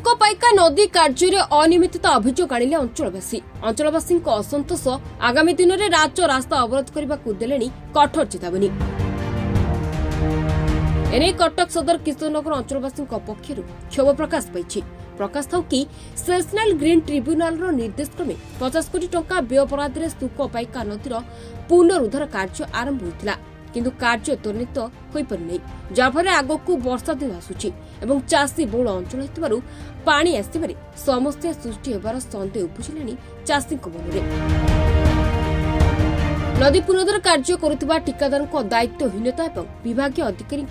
सुकपाइका नदी कार्य अनियमितता अभियोग आनिले अंचलवासी असंतोष आगामी दिन में राज्य रास्ता अवरोध करने को देले कठोर चेतावनी। एने कटक सदर किशोरनगर अंचलवासी पक्ष क्षोभ प्रकाश पाई। प्रकाश था कि सेशनल ग्रीन ट्रिब्यूनाल निर्देश क्रमे 50 कोटी टंका व्यय बराद सुकपाइका नदीर पुनरुद्धार कार्य आरंभ होता किंतु कार्य त्वरित हो पारे जहाँफल आगक वर्षा दिन आसूची एवं चाषी बहुल अंचल होइतिबारु पानी आसिबारे समस्या सृष्टि होबार सन्देह उपजिलानी चाषी मन में। नदी पुनरुद्धार कार्य करुवा ठिकादार दायित्वहीनता और विभागीय अधिकारी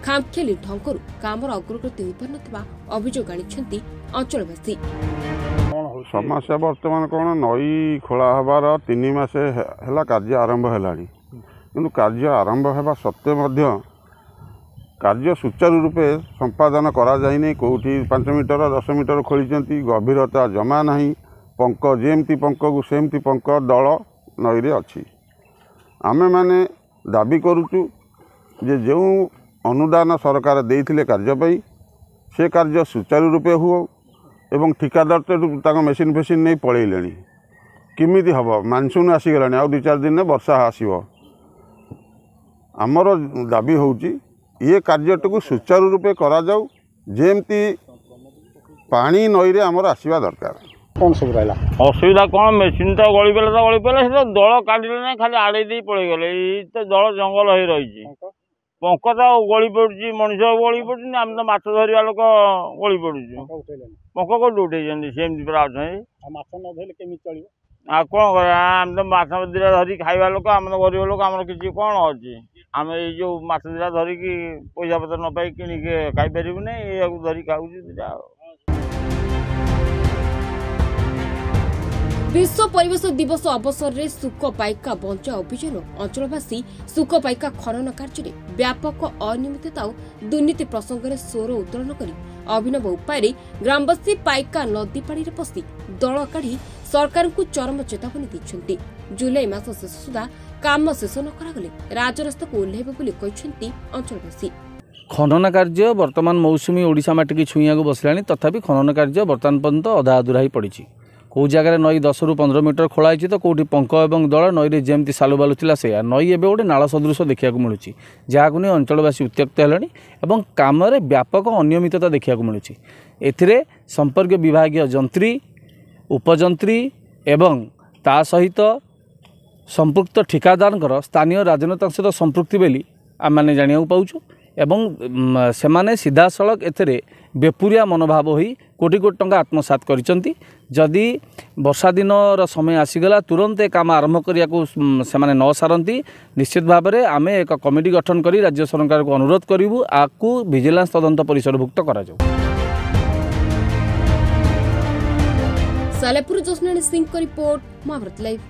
खामखियाली ढंगरू कामर अग्रगति हो पार अभियोग आनी अंचलवासी। समस्या बर्तमान कौन नई खोला हबार 3 मास कार्य आरंभ है कि कार्य आरंभ होगा सत्वे कार्य सुचारू रूपे संपादन करा जाइने कोठी 5 मीटर 10 मीटर खोली गभीरता जमा नहीं पंक जेमती पंक को सेमती पंक दल नईरे अच्छी आमे माने दाबी करुचु जे जो अनुदान सरकार देइथिले कार्य से कार्य सुचारू रूपे हुओ एवं ठिकादार तो मेसीन फेसीन नहीं पलैले किमिति हम मानसून आसीगलानी आ 2-4 दिन में वर्षा आसीबो। आमर दाबी होउची ये कार्यट को सुचारू रूपे करा जाऊ जेमती पानी नईरे आमर आसवा दरकार। कौन सब रहा असुविधा कौन मेसीन तो गली पे से दल काटिले ना खाली आड़े दी पड़े गले तो दल जंगल हो रही पंक तो गली पड़ी मनीष गली पड़ी आम तो माछ धरवा लोक गली पड़ू पंक कौट उठे सेमती पूरा अच्छे आ कौन कर आम तो माछ दिटा धरिक खाଇବା लोक आम तो गरीब लोक आम किसी कौन अच्छे आम ये माछ दिटा धरिक पैसा पतर न पाई किणिक खाईपारूनी या धरिक खाऊ दिटा। विश्व परिवेश दिवस अवसर में सुकपाइका बंचा अभियान अंचलवासी सुकपाइका खनन कार्य व्यापक अनियमितता और दुर्नीति प्रसंग में स्वर उत्तोलन कर अभिनव उपाय ग्रामवासी पाइका नदी पाड़ी पशि दल काढ़ी सरकार को चरम चेतावनी दी। जुलाई मास शेष सुधा काम शेष न करागले राजरास्ता को ओह्लैब बोली कहते अंचलवासी। खनन कार्य वर्तमान मौसुमी ओडिशा माटी की छुईया को बसला तथापि खनन कार्य वर्तमान पर्यंत अधा अधूरा ही पड़ी। कौ जगह नई 10 ରୁ 15 मीटर खोलाई तो कौटी पंक और दल नईरे जमी सालु बालू था से नई एवं गोटे नाल सदृश देखा मिलूँ जहाँ नहीं अंचलवासी उत्त्यक्त है कम व्यापक अनियमितता देखा मिलूँ। एथिरे संपर्क विभागीय जंत्री उपजंत्री एवं ता सहित संपृक्त ठिकादार स्थानीय राजनेता सहित संपृक्ति बोली आम मैंने जाना पाऊँ एवं सेमाने सीधा सड़क एथिरे बेपुरिया मनोभाव हो कोटी कोटी टंका आत्मसात करिसंती। जदि वर्षा दिन समय आसीगला तुरंत काम आरंभ करिया को सेमाने न सारंती निश्चित भाव में आम एक कमिटी गठन करी राज्य सरकार को अनुरोध करूँ आपको विजिलेंस तदंत परिसरभुक्त करा जाऊ। सालेपुर जोस्नानी सिंह को रिपोर्ट महाभारत लाइव।